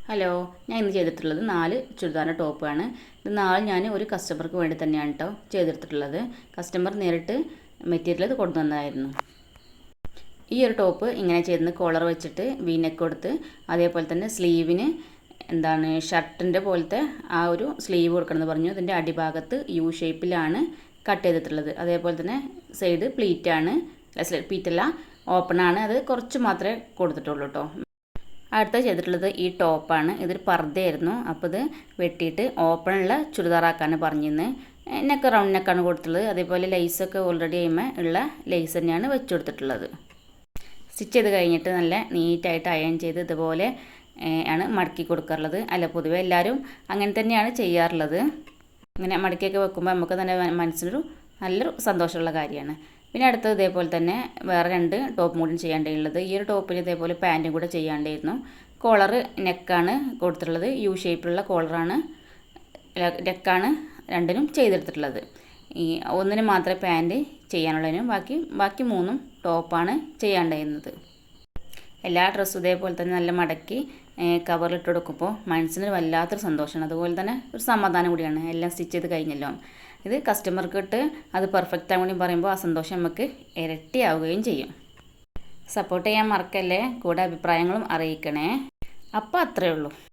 Hello, ഞാൻ ഇന്ന് ചെയ്തിട്ടുള്ളത് 4 ചുരിദാറിൻ്റെ ടോപ്പാണ്. ഇത് 4 ഞാൻ ഒരു കസ്റ്റമർക്ക് വേണ്ടി തന്നെയാണ് കേട്ടോ ചെയ്തെടുത്തിട്ടുള്ളത്. കസ്റ്റമർ നേരിട്ട് മെറ്റീരിയൽ ഇത് കൊണ്ടുവന്നതായിരുന്നു. ഈ ഒരു ടോപ്പ് ഇങ്ങനെ ചെയ്ത് കോളർ വെച്ചിട്ട് വീനെക്ക് കൊടുത്ത്, അതേപോലെ തന്നെ സ്ലീവിന് ഷർട്ടിൻ്റെ പോലത്തെ ആ ഒരു സ്ലീവ് കൊടുക്കണമെന്ന് പറഞ്ഞു. ഇതിൻ്റെ അടിഭാഗത്ത് യു ഷേപ്പിലാണ് കട്ട് ചെയ്തിട്ടുള്ളത്. അതേപോലെ തന്നെ സൈഡ് പ്ലീറ്റാണ്, പ്ലീറ്റല്ല ഓപ്പണാണ്. അത് കുറച്ച് മാത്രമേ കൊടുത്തിട്ടുള്ളൂ കേട്ടോ. അടുത്ത ചെയ്തിട്ടുള്ളത് ഈ ടോപ്പാണ്. ഇതൊരു പർദ്ദയായിരുന്നു. അപ്പോൾ ഇത് വെട്ടിയിട്ട് ഓപ്പണുള്ള ചുരിദാറാക്കാണ് പറഞ്ഞിരുന്നത്. നെക്ക് റൗണ്ട് നെക്കാണ് കൊടുത്തിട്ടുള്ളത്. അതേപോലെ ലേസൊക്കെ ഓൾറെഡി കഴിയുമ്പോൾ ഉള്ള ലേസ് തന്നെയാണ് വെച്ച് കൊടുത്തിട്ടുള്ളത്. സ്റ്റിച്ച് ചെയ്ത് കഴിഞ്ഞിട്ട് നല്ല നീറ്റായിട്ട് അയൺ ചെയ്ത് ഇതുപോലെ ആണ് മടക്കി കൊടുക്കാറുള്ളത്. അല്ല, പൊതുവെ എല്ലാവരും അങ്ങനെ തന്നെയാണ് ചെയ്യാറുള്ളത്. ഇങ്ങനെ മടക്കിയൊക്കെ വെക്കുമ്പോൾ നമുക്ക് തന്നെ മനസ്സിനൊരു നല്ലൊരു സന്തോഷമുള്ള കാര്യമാണ്. പിന്നെ അടുത്തത് ഇതേപോലെ തന്നെ വേറെ 2 ടോപ്പ് കൂടി ചെയ്യേണ്ടിയുള്ളത്. ഈ ഒരു ടോപ്പിൽ ഇതേപോലെ പാൻറ്റും കൂടെ ചെയ്യാണ്ടായിരുന്നു. കോളർ നെക്കാണ് കൊടുത്തിട്ടുള്ളത്. യു ഷേപ്പിലുള്ള കോളറാണ്, നെക്കാണ് രണ്ടിനും ചെയ്തെടുത്തിട്ടുള്ളത്. ഈ ഒന്നിന് മാത്രമേ പാൻറ്റ് ചെയ്യാനുള്ളതിനും ബാക്കി 3 ടോപ്പാണ് ചെയ്യാണ്ടായിരുന്നത്. എല്ലാ ഡ്രസ്സും ഇതേപോലെ തന്നെ നല്ല മടക്കി കവറിലിട്ട് കൊടുക്കുമ്പോൾ മനസ്സിന് വല്ലാത്തൊരു സന്തോഷമാണ്. അതുപോലെ തന്നെ ഒരു സമാധാനം കൂടിയാണ്. എല്ലാം സ്റ്റിച്ച് ചെയ്ത് കഴിഞ്ഞല്ലോ. ഇത് കസ്റ്റമർക്ക് ഇട്ട് അത് പെർഫെക്റ്റ് ആകുമ്പോൾ പറയുമ്പോൾ ആ സന്തോഷം നമുക്ക് ഇരട്ടിയാവുകയും ചെയ്യും. സപ്പോർട്ട് ചെയ്യാൻ മറക്കല്ലേ. കൂടെ അഭിപ്രായങ്ങളും അറിയിക്കണേ. അപ്പോൾ അത്രയേ ഉള്ളൂ.